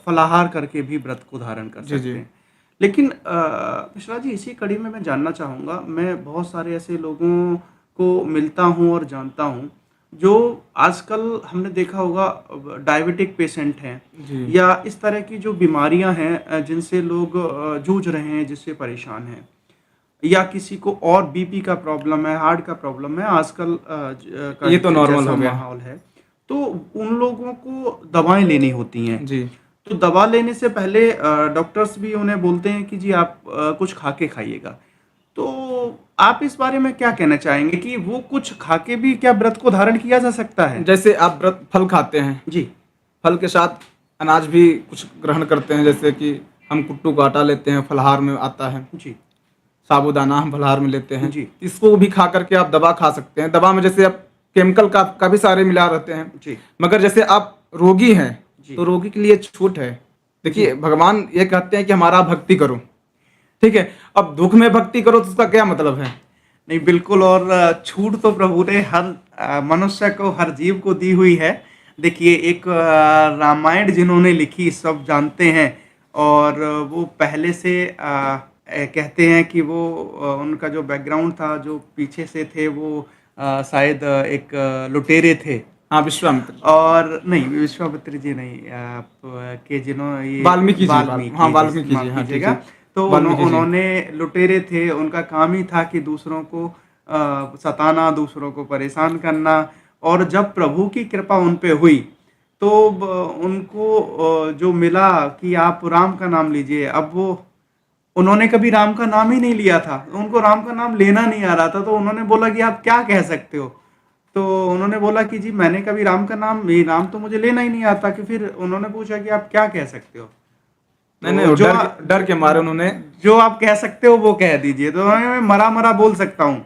Speaker 1: फलाहार करके भी व्रत को धारण कर
Speaker 2: जी
Speaker 1: सकते
Speaker 2: जी
Speaker 1: हैं। लेकिन मिश्रा जी, इसी कड़ी में मैं जानना चाहूँगा, मैं बहुत सारे ऐसे लोगों को मिलता हूँ और जानता हूँ जो आजकल हमने देखा होगा डायबिटिक पेशेंट हैं
Speaker 2: जी
Speaker 1: या इस तरह की जो बीमारियां हैं जिनसे लोग जूझ रहे हैं, जिससे परेशान हैं, या किसी को और बीपी का प्रॉब्लम है, हार्ट का प्रॉब्लम है आजकल का
Speaker 2: ये तो नॉर्मल
Speaker 1: जैसा
Speaker 2: हो गया।
Speaker 1: माहौल है, तो उन लोगों को दवाएं लेनी होती हैं।
Speaker 2: जी
Speaker 1: तो दवा लेने से पहले डॉक्टर्स भी उन्हें बोलते हैं कि जी आप कुछ खा के खाइएगा। तो आप इस बारे में क्या कहना चाहेंगे कि वो कुछ खा के भी क्या व्रत को धारण किया जा सकता है?
Speaker 2: जैसे आप व्रत फल खाते हैं,
Speaker 1: जी
Speaker 2: फल के साथ अनाज भी कुछ ग्रहण करते हैं, जैसे कि हम कुट्टू का आटा लेते हैं, फलाहार में आता है।
Speaker 1: जी
Speaker 2: साबूदाना हम फलाहार में लेते हैं।
Speaker 1: जी
Speaker 2: इसको भी खा करके आप दवा खा सकते हैं। दवा में जैसे आप केमिकल का काफ़ी सारे मिला रहते हैं,
Speaker 1: जी
Speaker 2: मगर जैसे आप रोगी हैं
Speaker 1: जी
Speaker 2: तो रोगी के लिए छूट है। देखिए, भगवान ये कहते हैं कि हमारा भक्ति करो, ठीक है। अब दुख में भक्ति करो तो उसका क्या मतलब है?
Speaker 1: नहीं, बिल्कुल। और छूट तो प्रभु ने हर मनुष्य को, हर जीव को दी हुई है। देखिए, एक रामायण जिन्होंने लिखी सब जानते हैं, और वो पहले से कहते हैं कि वो उनका जो बैकग्राउंड था, जो पीछे से थे, वो शायद एक लुटेरे थे।
Speaker 2: हाँ, विश्वामित्र
Speaker 1: और नहीं, विश्वामित्र जी नहीं, आप के जिन्होंने ये
Speaker 2: वाल्मीकि जी, हाँ वाल्मीकि जी,
Speaker 1: माफ
Speaker 2: हाँ ठीक
Speaker 1: कीजिएगा।
Speaker 2: है,
Speaker 1: तो
Speaker 2: वाल्मीकि जी।
Speaker 1: उन्होंने लुटेरे थे, उनका काम ही था कि दूसरों को सताना, दूसरों को परेशान करना। और जब प्रभु की कृपा उन पे हुई तो उनको जो मिला कि आप राम का नाम लीजिए। अब वो उन्होंने कभी राम का नाम ही नहीं लिया था, उनको राम का नाम लेना नहीं आ रहा था। तो उन्होंने बोला कि आप क्या कह सकते हो? तो उन्होंने बोला कि जी मैंने कभी राम का नाम, ये नाम तो मुझे लेना ही नहीं आता। कि फिर उन्होंने पूछा कि आप क्या कह सकते हो?
Speaker 2: नहीं नहीं,
Speaker 1: तो
Speaker 2: वो
Speaker 1: जो
Speaker 2: डर के मारे उन्होंने।
Speaker 1: जो आप कह सकते हो वो कह दीजिए, तो मैं मरा मरा बोल सकता हूँ।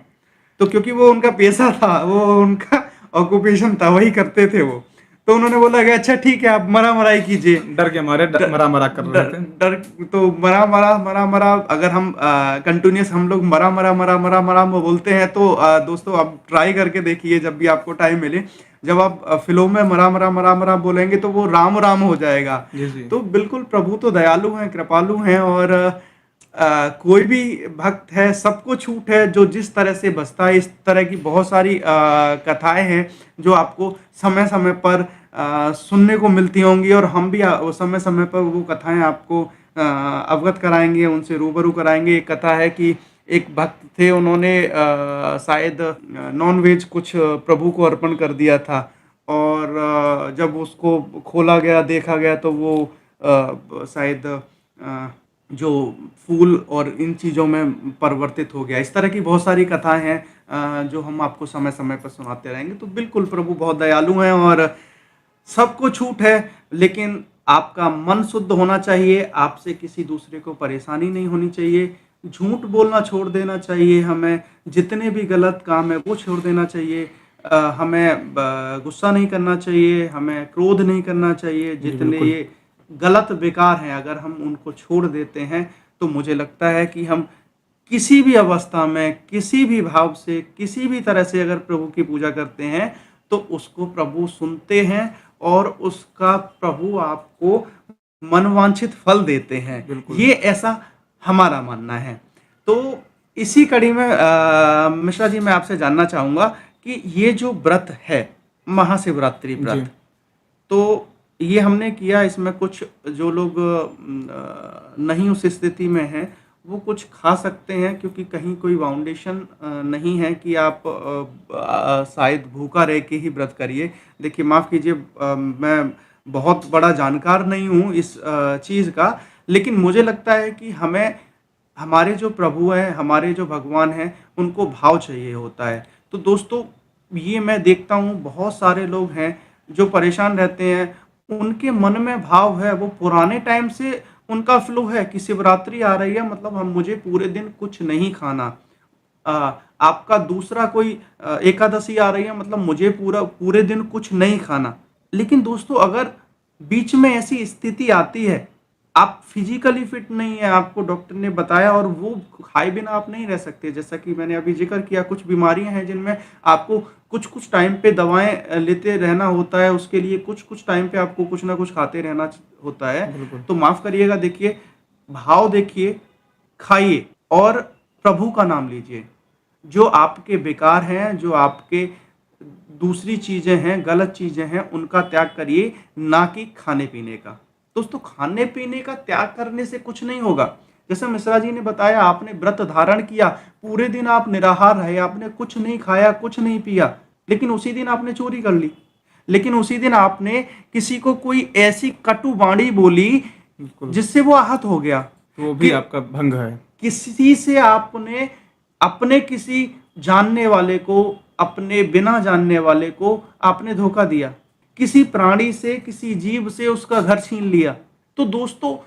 Speaker 1: तो क्योंकि वो उनका पेशा था, वो उनका ऑक्यूपेशन था, वही करते थे वो। तो उन्होंने बोला कि अच्छा ठीक है, आप मरा मरा ही कीजिए।
Speaker 2: डर के मारे
Speaker 1: डर
Speaker 2: मरा मरा कर रहे
Speaker 1: डर
Speaker 2: थे।
Speaker 1: डर तो मरा मरा मरा मरा, अगर हम कंटिन्यूस हम लोग मरा मरा मरा मरा मरा बोलते हैं, तो दोस्तों आप ट्राई करके देखिए जब भी आपको टाइम मिले। जब आप फ्लो में मरा मरा मरा मरा बोलेंगे तो वो राम राम हो जाएगा।
Speaker 2: जी जी।
Speaker 1: तो बिल्कुल प्रभु तो दयालु हैं, कृपालु हैं, और कोई भी भक्त है, सबको छूट है जो जिस तरह से बसता है। इस तरह की बहुत सारी कथाएं हैं जो आपको समय समय पर सुनने को मिलती होंगी, और हम भी समय समय पर वो कथाएं आपको अवगत कराएंगे, उनसे रूबरू कराएंगे। एक कथा है कि एक भक्त थे, उन्होंने शायद नॉन वेज कुछ प्रभु को अर्पण कर दिया था, और जब उसको खोला गया, देखा गया, तो वो शायद जो फूल और इन चीज़ों में परिवर्तित हो गया। इस तरह की बहुत सारी कथाएं हैं जो हम आपको समय समय पर सुनाते रहेंगे। तो बिल्कुल प्रभु बहुत दयालु हैं, और सबको छूट है, लेकिन आपका मन शुद्ध होना चाहिए। आपसे किसी दूसरे को परेशानी नहीं होनी चाहिए। झूठ बोलना छोड़ देना चाहिए हमें। जितने भी गलत काम है वो छोड़ देना चाहिए। हमें गुस्सा नहीं करना चाहिए, हमें क्रोध नहीं करना चाहिए।
Speaker 2: जी
Speaker 1: जितने
Speaker 2: बिल्कुल।
Speaker 1: ये गलत बेकार हैं, अगर हम उनको छोड़ देते हैं, तो मुझे लगता है कि हम किसी भी अवस्था में, किसी भी भाव से, किसी भी तरह से अगर प्रभु की पूजा करते हैं, तो उसको प्रभु सुनते हैं, और उसका प्रभु आपको मनवांछित फल देते हैं।
Speaker 2: बिल्कुल।
Speaker 1: ये ऐसा हमारा मानना है। तो इसी कड़ी में मिश्रा जी, मैं आपसे जानना चाहूँगा कि ये जो व्रत है, महाशिवरात्रि
Speaker 2: जी।
Speaker 1: व्रत, तो ये हमने किया, इसमें कुछ जो लोग नहीं उस स्थिति में हैं, वो कुछ खा सकते हैं, क्योंकि कहीं कोई बाउंडेशन नहीं है कि आप शायद भूखा रह के ही व्रत करिए। देखिए, माफ़ कीजिए, मैं बहुत बड़ा जानकार नहीं हूँ इस चीज़ का, लेकिन मुझे लगता है कि हमें हमारे जो प्रभु हैं, हमारे जो भगवान हैं, उनको भाव चाहिए होता है। तो दोस्तों, ये मैं देखता हूँ बहुत सारे लोग हैं जो परेशान रहते हैं, उनके मन में भाव है, वो पुराने टाइम से उनका फ्लो है कि शिवरात्रि आ रही है, मतलब हम मुझे पूरे दिन कुछ नहीं खाना। आपका दूसरा कोई एकादशी आ रही है, मतलब मुझे पूरे दिन कुछ नहीं खाना। लेकिन दोस्तों, अगर बीच में ऐसी स्थिति आती है, आप फिजिकली फिट नहीं है, आपको डॉक्टर ने बताया, और वो खाए बिना आप नहीं रह सकते, जैसा कि मैंने अभी जिक्र किया, कुछ बीमारियां हैं जिनमें आपको कुछ कुछ टाइम पे दवाएं लेते रहना होता है, उसके लिए कुछ कुछ टाइम पे आपको कुछ ना कुछ खाते रहना होता है।
Speaker 2: बिल्कुल।
Speaker 1: तो माफ करिएगा, देखिए, भाव देखिए, खाइए, और प्रभु का नाम लीजिए। जो आपके बेकार हैं, जो आपके दूसरी चीजें हैं, गलत चीजें हैं, उनका त्याग करिए, ना कि खाने पीने का। दोस्तों, खाने पीने का त्याग करने से कुछ नहीं होगा। जैसे मिश्रा जी ने बताया, आपने व्रत धारण किया, पूरे दिन आप निराहार रहे, आपने कुछ नहीं खाया, कुछ नहीं पिया, लेकिन उसी दिन आपने चोरी कर ली, लेकिन उसी दिन आपने किसी को कोई ऐसी कटु वाणी बोली
Speaker 2: बिल्कुल।
Speaker 1: जिससे वो आहत हो गया।
Speaker 2: तो वो भी
Speaker 1: कि
Speaker 2: आपका भंग है।
Speaker 1: किसी से आपने, अपने किसी जानने वाले को, अपने बिना जानने वाले को आपने धोखा दिया, किसी प्राणी से, किसी जीव से उसका घर छीन लिया। तो दोस्तों,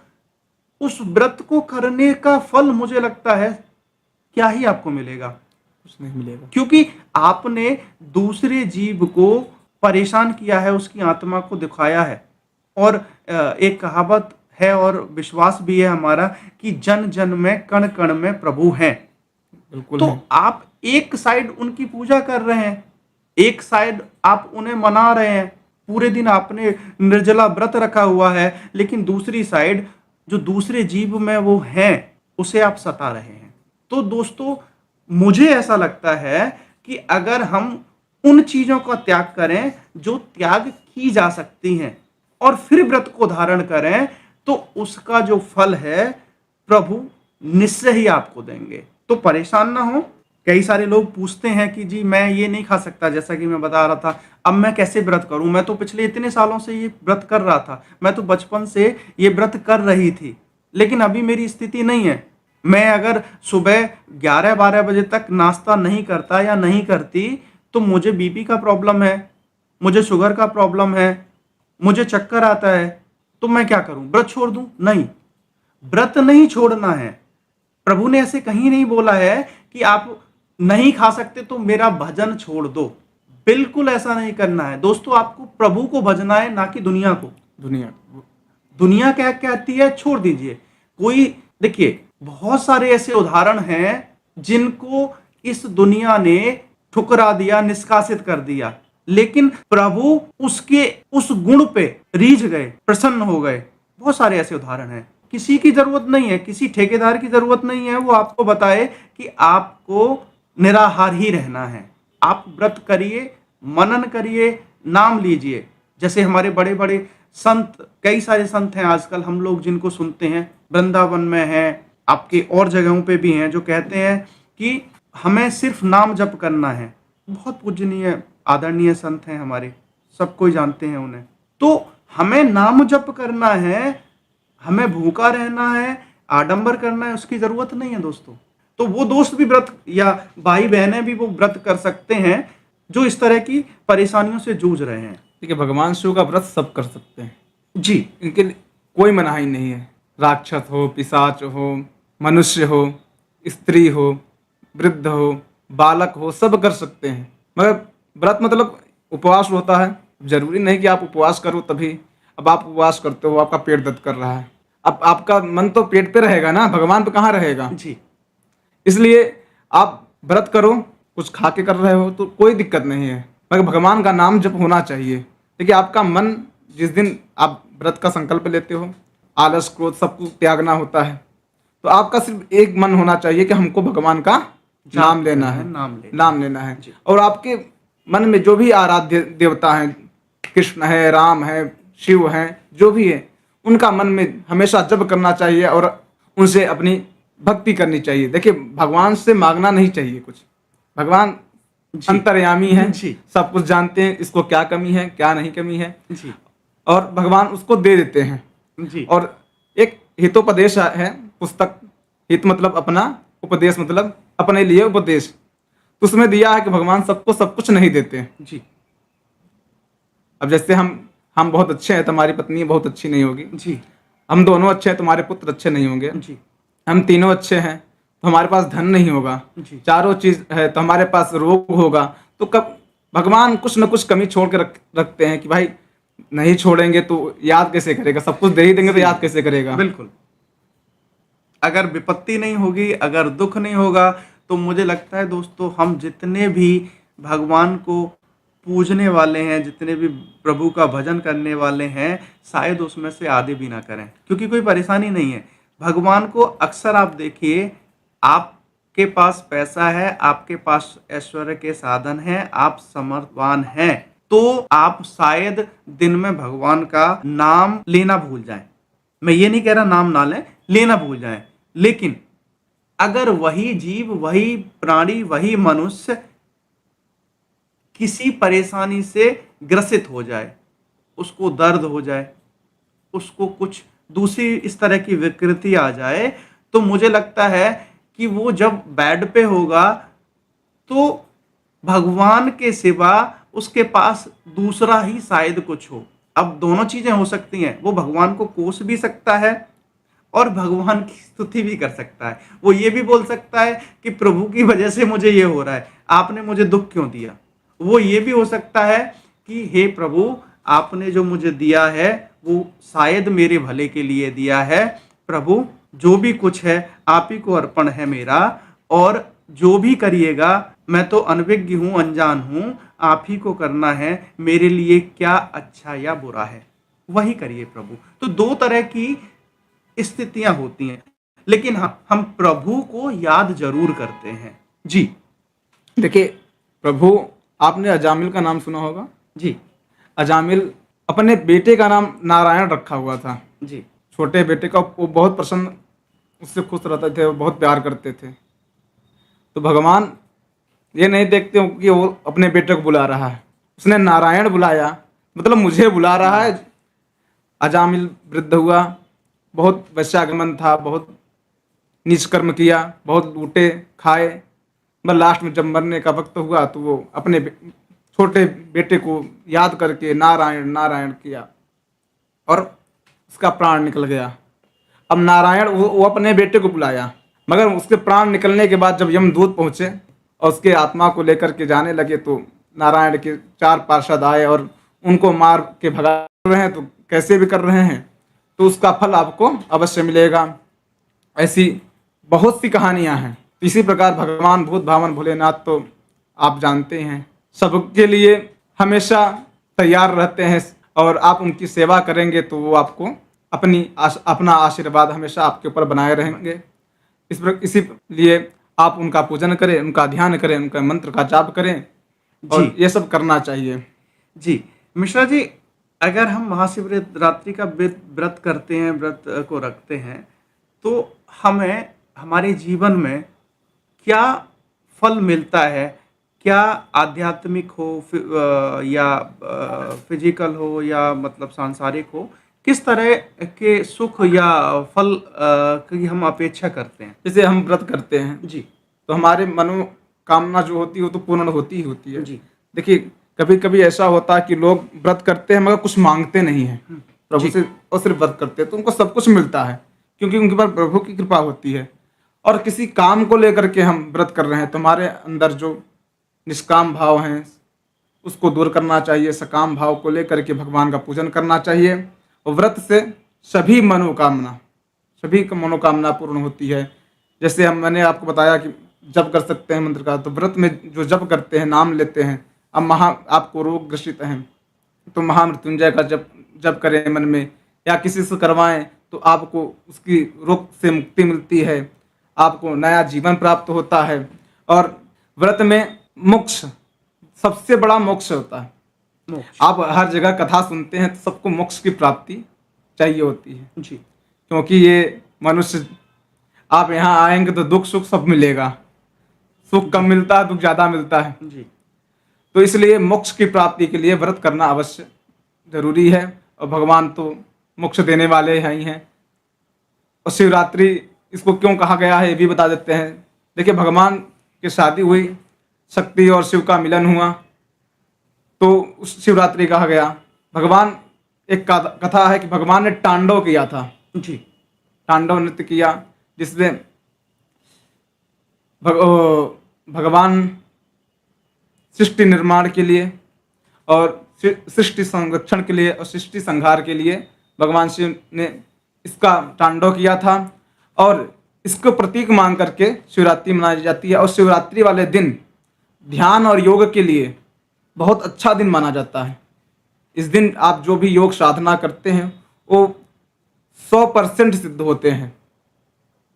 Speaker 1: उस व्रत को करने का फल मुझे लगता है क्या ही आपको मिलेगा,
Speaker 2: कुछ नहीं मिलेगा।
Speaker 1: क्योंकि आपने दूसरे जीव को परेशान किया है, उसकी आत्मा को दिखाया है। और एक कहावत है और विश्वास भी है हमारा कि जन जन में, कण कण में प्रभु हैं।
Speaker 2: बिल्कुल
Speaker 1: तो
Speaker 2: है।
Speaker 1: आप एक साइड उनकी पूजा कर रहे हैं, एक साइड आप उन्हें मना रहे हैं, पूरे दिन आपने निर्जला व्रत रखा हुआ है, लेकिन दूसरी साइड जो दूसरे जीव में वो हैं, उसे आप सता रहे हैं। तो दोस्तों, मुझे ऐसा लगता है कि अगर हम उन चीजों का त्याग करें जो त्याग की जा सकती हैं, और फिर व्रत को धारण करें, तो उसका जो फल है प्रभु निश्चय ही आपको देंगे। तो परेशान ना हो। कई सारे लोग पूछते हैं कि जी मैं ये नहीं खा सकता, जैसा कि मैं बता रहा था, अब मैं कैसे व्रत करूं, मैं तो पिछले इतने सालों से ये व्रत कर रहा था, मैं तो बचपन से ये व्रत कर रही थी, लेकिन अभी मेरी स्थिति नहीं है। मैं अगर सुबह 11-12 बजे तक नाश्ता नहीं करता या नहीं करती, तो मुझे बीपी का प्रॉब्लम है, मुझे शुगर का प्रॉब्लम है, मुझे चक्कर आता है, तो मैं क्या करूं, व्रत छोड़ दूं? नहीं। व्रत नहीं छोड़ना है। प्रभु ने ऐसे कहीं नहीं बोला है कि आप नहीं खा सकते तो मेरा भजन छोड़ दो। बिल्कुल ऐसा नहीं करना है दोस्तों, आपको प्रभु को भजना है, ना कि दुनिया को।
Speaker 2: दुनिया।
Speaker 1: दुनिया क्या कहती है छोड़ दीजिए। कोई देखिए, बहुत सारे ऐसे उदाहरण हैं जिनको इस दुनिया ने ठुकरा दिया, निष्कासित कर दिया, लेकिन प्रभु उसके उस गुण पे रीझ गए, प्रसन्न हो गए। बहुत सारे ऐसे उदाहरण हैं। किसी की जरूरत नहीं है, किसी ठेकेदार की जरूरत नहीं है वो आपको बताए कि आपको निराहार ही रहना है। आप व्रत करिए, मनन करिए, नाम लीजिए। जैसे हमारे बड़े बड़े संत, कई सारे संत हैं आजकल हम लोग जिनको सुनते हैं, वृंदावन में हैं, आपके और जगहों पे भी हैं, जो कहते हैं कि हमें सिर्फ नाम जप करना है। बहुत पूजनीय आदरणीय संत हैं हमारे, सब कोई जानते हैं उन्हें। तो हमें नाम जप करना है, हमें भूखा रहना है, आडंबर करना है, उसकी जरूरत नहीं है दोस्तों। तो वो दोस्त भी व्रत, या भाई बहनें भी वो व्रत कर सकते हैं जो इस तरह की परेशानियों से जूझ रहे हैं।
Speaker 2: ठीक है, भगवान शिव का व्रत सब कर सकते हैं,
Speaker 1: जी,
Speaker 2: इनके लिए कोई मनाही नहीं है। राक्षस हो, पिशाच हो, मनुष्य हो, स्त्री हो, वृद्ध हो, बालक हो, सब कर सकते हैं। मगर व्रत मतलब उपवास होता है। जरूरी नहीं कि आप उपवास करो तभी। अब आप उपवास करते हो, आपका पेट दर्द कर रहा है, अब आपका मन तो पेट पे रहेगा ना, भगवान पे कहाँ रहेगा।
Speaker 1: जी,
Speaker 2: इसलिए आप व्रत करो, कुछ खा के कर रहे हो तो कोई दिक्कत नहीं है, मगर भगवान का नाम जप होना चाहिए। देखिए, आपका मन जिस दिन आप व्रत का संकल्प लेते हो, आलस क्रोध सबको त्यागना होता है, तो आपका सिर्फ एक मन होना चाहिए कि हमको भगवान का नाम लेना है, नाम लेना है।
Speaker 1: जी।
Speaker 2: और आपके मन में जो भी आराध्य देवता हैं, कृष्ण है, राम है, शिव है, जो भी है, उनका मन में हमेशा जप करना चाहिए और उनसे अपनी भक्ति करनी चाहिए। देखिए, भगवान से मांगना नहीं चाहिए कुछ। भगवान
Speaker 1: जी,
Speaker 2: अंतर्यामी है,
Speaker 1: जी,
Speaker 2: सब कुछ जानते हैं, इसको क्या कमी है, क्या नहीं कमी है,
Speaker 1: जी,
Speaker 2: और भगवान उसको दे देते हैं।
Speaker 1: जी,
Speaker 2: और एक हितोपदेश है पुस्तक, हित मतलब अपना, उपदेश मतलब अपने लिए उपदेश, तो उसमें दिया है कि भगवान सबको सब कुछ नहीं देते।
Speaker 1: जी,
Speaker 2: अब जैसे हम बहुत अच्छे हैं, तुम्हारी पत्नी बहुत अच्छी नहीं होगी।
Speaker 1: जी,
Speaker 2: हम दोनों अच्छे हैं, तुम्हारे पुत्र अच्छे नहीं होंगे।
Speaker 1: जी,
Speaker 2: हम तीनों अच्छे हैं तो हमारे पास धन नहीं होगा।
Speaker 1: जी,
Speaker 2: चारों चीज है तो हमारे पास रोग होगा। तो कब भगवान कुछ न कुछ कमी छोड़ के रखते हैं कि भाई नहीं छोड़ेंगे तो याद कैसे करेगा, सब कुछ दे ही देंगे तो याद कैसे करेगा।
Speaker 1: बिल्कुल। अगर विपत्ति नहीं होगी, अगर दुख नहीं होगा, तो मुझे लगता है दोस्तों, हम जितने भी भगवान को पूजने वाले हैं, जितने भी प्रभु का भजन करने वाले हैं, शायद उसमें से आधे भी ना करें, क्योंकि कोई परेशानी नहीं है। भगवान को अक्सर आप देखिए, आपके पास पैसा है, आपके पास ऐश्वर्य के साधन हैं, आप समर्थवान हैं, तो आप शायद दिन में भगवान का नाम लेना भूल जाएं। मैं ये नहीं कह रहा नाम ना लें, लेना भूल जाएं, लेकिन अगर वही जीव, वही प्राणी, वही मनुष्य किसी परेशानी से ग्रसित हो जाए, उसको दर्द हो जाए, उसको कुछ दूसरी इस तरह की विकृति आ जाए, तो मुझे लगता है कि वो जब बेड पे होगा तो भगवान के सिवा उसके पास दूसरा ही शायद कुछ हो। अब दोनों चीजें हो सकती हैं, वो भगवान को कोस भी सकता है और भगवान की स्तुति भी कर सकता है। वो ये भी बोल सकता है कि प्रभु की वजह से मुझे ये हो रहा है, आपने मुझे दुख क्यों दिया। वो ये भी हो सकता है कि हे प्रभु, आपने जो मुझे दिया है वो शायद मेरे भले के लिए दिया है। प्रभु, जो भी कुछ है आप ही को अर्पण है मेरा, और जो भी करिएगा, मैं तो अनभिज्ञ हूँ, अनजान हूँ, आप ही को करना है, मेरे लिए क्या अच्छा या बुरा है वही करिए प्रभु। तो दो तरह की स्थितियां होती हैं, लेकिन हम प्रभु को याद जरूर करते हैं। जी,
Speaker 2: देखिए, प्रभु, आपने अजामिल का नाम सुना होगा।
Speaker 1: जी,
Speaker 2: अजामिल अपने बेटे का नाम नारायण रखा हुआ था।
Speaker 1: जी,
Speaker 2: छोटे बेटे का वो बहुत प्रसन्न, उससे खुश रहते थे, वो बहुत प्यार करते थे। तो भगवान ये नहीं देखते कि वो अपने बेटे को बुला रहा है, उसने नारायण बुलाया, मतलब मुझे बुला रहा है। अजामिल वृद्ध हुआ, बहुत वैश्यागमन था, बहुत नीच कर्म किया, बहुत लूटे खाए, पर लास्ट में जब मरने का वक्त हुआ तो वो अपने छोटे बेटे को याद करके नारायण नारायण किया और उसका प्राण निकल गया। अब नारायण वो अपने बेटे को बुलाया, मगर उसके प्राण निकलने के बाद जब यमदूत पहुंचे और उसके आत्मा को लेकर के जाने लगे, तो नारायण के 4 पार्षद आए और उनको मार के भगा रहे हैं, तो कैसे भी कर रहे हैं, तो उसका फल आपको अवश्य मिलेगा। ऐसी बहुत सी कहानियां हैं। इसी प्रकार भगवान भूत भावन भोलेनाथ तो आप जानते हैं, सबके लिए हमेशा तैयार रहते हैं, और आप उनकी सेवा करेंगे तो वो आपको अपना आशीर्वाद हमेशा आपके ऊपर बनाए रहेंगे। इसी लिए आप उनका पूजन करें, उनका ध्यान करें, उनका मंत्र का जाप करें, और
Speaker 1: जी
Speaker 2: ये सब करना चाहिए।
Speaker 1: जी मिश्रा जी, अगर हम महाशिवरात्रि का व्रत करते हैं, व्रत को रखते हैं, तो हमें हमारे जीवन में क्या फल मिलता है? क्या आध्यात्मिक हो या फिजिकल हो या मतलब सांसारिक हो, किस तरह के सुख या फल की हम अपेक्षा करते हैं?
Speaker 2: जैसे हम व्रत करते हैं
Speaker 1: जी
Speaker 2: तो हमारे मनोकामना जो होती है वो तो पूर्ण होती ही होती है।
Speaker 1: जी
Speaker 2: देखिए, कभी कभी ऐसा होता है कि लोग व्रत करते हैं मगर कुछ मांगते नहीं हैं प्रभु
Speaker 1: जी
Speaker 2: से, और सिर्फ व्रत करते हैं तो उनको सब कुछ मिलता है, क्योंकि उनके पास प्रभु की कृपा होती है। और किसी काम को लेकर के हम व्रत कर रहे हैं तो हमारे अंदर जो निष्काम भाव हैं उसको दूर करना चाहिए, सकाम भाव को लेकर के भगवान का पूजन करना चाहिए। और व्रत से सभी की मनोकामना पूर्ण होती है। जैसे मैंने आपको बताया कि जप कर सकते हैं मंत्र का, तो व्रत में जो जप करते हैं, नाम लेते हैं, अब आपको रोग ग्रसित हैं तो महामृत्युंजय का जप जप करें मन में, या किसी से करवाएं तो आपको उसकी रोग से मुक्ति मिलती है, आपको नया जीवन प्राप्त होता है। और व्रत में मोक्ष, सबसे बड़ा मोक्ष होता है।
Speaker 1: मोक्ष।
Speaker 2: आप हर जगह कथा सुनते हैं तो सबको मोक्ष की प्राप्ति चाहिए होती है,
Speaker 1: जी
Speaker 2: क्योंकि ये मनुष्य, आप यहाँ आएंगे तो दुख सुख सब मिलेगा, सुख कम मिलता है, दुख ज़्यादा मिलता है।
Speaker 1: जी
Speaker 2: तो इसलिए मोक्ष की प्राप्ति के लिए व्रत करना अवश्य जरूरी है, और भगवान तो मोक्ष देने वाले हैं ही हैं। और शिवरात्रि इसको क्यों कहा गया है ये भी बता देते हैं। देखिए, भगवान की शादी हुई, शक्ति और शिव का मिलन हुआ, तो उस शिवरात्रि कहा गया। भगवान, एक कथा है कि भगवान ने तांडव किया था,
Speaker 1: जी
Speaker 2: तांडव नृत्य किया, जिससे भगवान सृष्टि निर्माण के लिए और सृष्टि संरक्षण के लिए और सृष्टि संहार के लिए भगवान शिव ने इसका तांडव किया था। और इसको प्रतीक मान करके शिवरात्रि मनाई जाती है। और शिवरात्रि वाले दिन ध्यान और योग के लिए बहुत अच्छा दिन माना जाता है। इस दिन आप जो भी योग साधना करते हैं वो 100% सिद्ध होते हैं।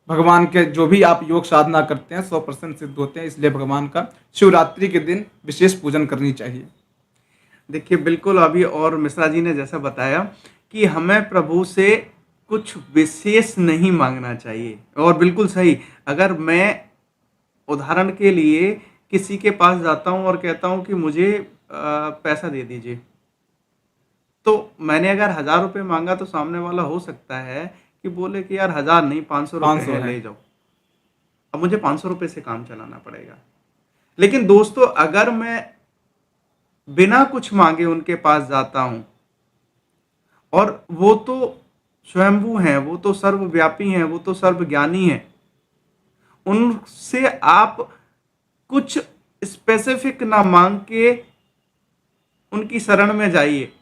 Speaker 2: भगवान के जो भी आप योग साधना करते हैं 100% सिद्ध होते हैं। इसलिए भगवान का शिवरात्रि के दिन विशेष पूजन करनी चाहिए।
Speaker 1: देखिए, बिल्कुल अभी और मिश्रा जी ने जैसा बताया कि हमें प्रभु से कुछ विशेष नहीं मांगना चाहिए, और बिल्कुल सही। अगर मैं उदाहरण के लिए किसी के पास जाता हूँ और कहता हूँ कि मुझे पैसा दे दीजिए, तो मैंने अगर 1000 रुपये मांगा तो सामने वाला हो सकता है कि बोले कि यार 1000 नहीं, 500 रुपये है, ले जाओ। अब मुझे 500 रुपये से काम चलाना पड़ेगा। लेकिन दोस्तों, अगर मैं बिना कुछ मांगे उनके पास जाता हूं, और वो तो स्वयंभू हैं, वो तो सर्वव्यापी हैं, वो तो सर्वज्ञानी हैं, उनसे आप कुछ स्पेसिफिक ना मांग के उनकी शरण में जाइए,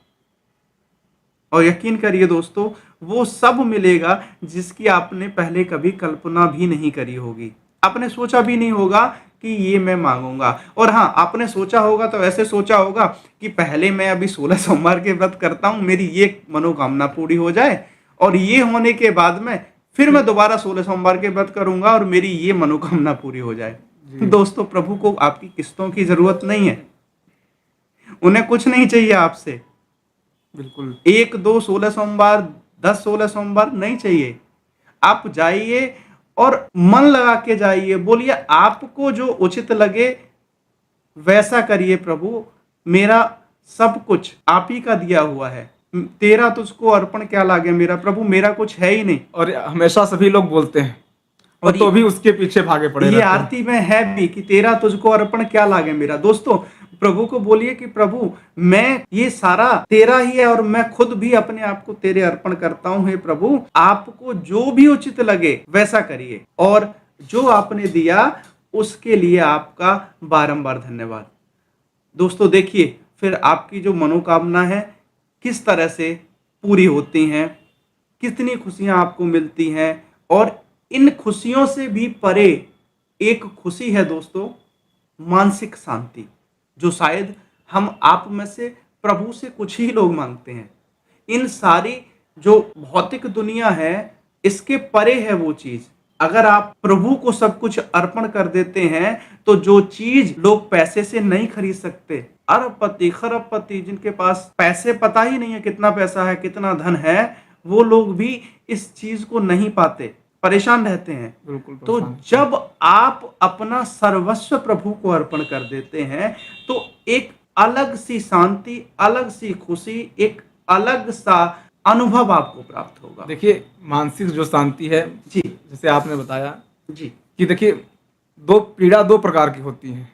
Speaker 1: और यकीन करिए दोस्तों, वो सब मिलेगा जिसकी आपने पहले कभी कल्पना भी नहीं करी होगी। आपने सोचा भी नहीं होगा कि ये मैं मांगूंगा। और हाँ, आपने सोचा होगा तो ऐसे सोचा होगा कि पहले मैं अभी 16 सोमवार के व्रत करता हूँ, मेरी ये मनोकामना पूरी हो जाए, और ये होने के बाद में फिर मैं दोबारा 16 सोमवार के व्रत करूंगा और मेरी ये मनोकामना पूरी हो जाए। दोस्तों, प्रभु को आपकी किस्तों की जरूरत नहीं है, उन्हें कुछ नहीं चाहिए आपसे।
Speaker 2: बिल्कुल
Speaker 1: 1, 2, 16 सोमवार, 10, 16 सोमवार नहीं चाहिए। आप जाइए और मन लगा के जाइए, बोलिए आपको जो उचित लगे वैसा करिए। प्रभु, मेरा सब कुछ आप ही का दिया हुआ है, तेरा तुझको अर्पण क्या लागे मेरा प्रभु, मेरा कुछ है ही नहीं।
Speaker 2: और हमेशा सभी लोग बोलते हैं, और तो भी उसके पीछे भागे पड़े
Speaker 1: ये
Speaker 2: रहते हैं।
Speaker 1: आरती में है भी कि तेरा तुझको अर्पण क्या लागे मेरा। दोस्तों, प्रभु को बोलिए कि प्रभु मैं ये सारा तेरा ही है और मैं खुद भी अपने आप को तेरे अर्पण करता हूं। हे प्रभु, आपको जो भी उचित लगे वैसा करिए, और जो आपने दिया उसके लिए आपका बारंबार धन्यवाद। दोस्तों देखिए, फिर आपकी जो मनोकामना है किस तरह से पूरी होती हैं, कितनी खुशियां आपको मिलती हैं। और इन खुशियों से भी परे एक खुशी है दोस्तों, मानसिक शांति, जो शायद हम आप में से प्रभु से कुछ ही लोग मांगते हैं। इन सारी जो भौतिक दुनिया है इसके परे है वो चीज। अगर आप प्रभु को सब कुछ अर्पण कर देते हैं तो जो चीज लोग पैसे से नहीं खरीद सकते, अरबपति खरबपति जिनके पास पैसे पता ही नहीं है कितना पैसा है कितना धन है, वो लोग भी इस चीज को नहीं पाते, परेशान रहते हैं।
Speaker 2: बिल्कुल
Speaker 1: तो
Speaker 2: परेशान।
Speaker 1: जब आप अपना सर्वस्व प्रभु को अर्पण कर देते हैं तो एक अलग सी शांति, अलग सी खुशी, एक अलग सा अनुभव आपको प्राप्त होगा।
Speaker 2: देखिए, मानसिक जो शांति है,
Speaker 1: जी
Speaker 2: जैसे आपने बताया
Speaker 1: जी
Speaker 2: कि देखिए, पीड़ा दो प्रकार की होती है,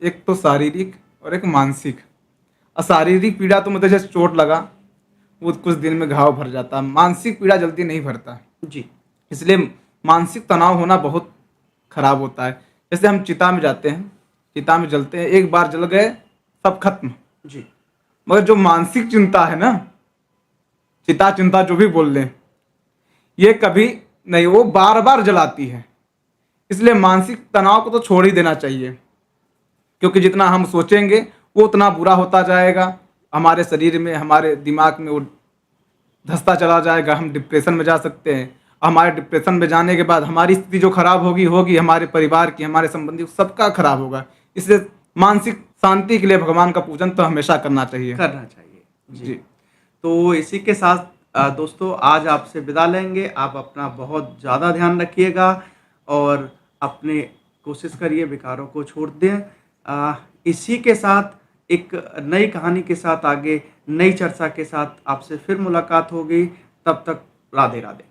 Speaker 2: एक तो शारीरिक और एक मानसिक। शारीरिक पीड़ा तो मतलब जैसे चोट लगा, वो कुछ दिन में घाव भर जाता है। मानसिक पीड़ा जल्दी नहीं भरता,
Speaker 1: जी
Speaker 2: इसलिए मानसिक तनाव होना बहुत खराब होता है। जैसे हम चिता में जाते हैं, चिता में जलते हैं, एक बार जल गए सब खत्म।
Speaker 1: जी
Speaker 2: मगर जो मानसिक चिंता है ना, चिता चिंता जो भी बोल लें, ये कभी नहीं, वो बार बार जलाती है। इसलिए मानसिक तनाव को तो छोड़ ही देना चाहिए, क्योंकि जितना हम सोचेंगे वो उतना बुरा होता जाएगा। हमारे शरीर में, हमारे दिमाग में वो धंसता चला जाएगा, हम डिप्रेशन में जा सकते हैं। हमारे डिप्रेशन में जाने के बाद हमारी स्थिति जो खराब होगी हमारे परिवार की, हमारे संबंधी सबका खराब होगा। इसलिए मानसिक शांति के लिए भगवान का पूजन तो हमेशा करना चाहिए।
Speaker 1: जी। तो इसी के साथ दोस्तों आज आपसे विदा लेंगे। आप अपना बहुत ज़्यादा ध्यान रखिएगा और अपने कोशिश करिए विकारों को छोड़ दें। इसी के साथ एक नई कहानी के साथ, आगे नई चर्चा के साथ आपसे फिर मुलाकात होगी। तब तक राधे राधे।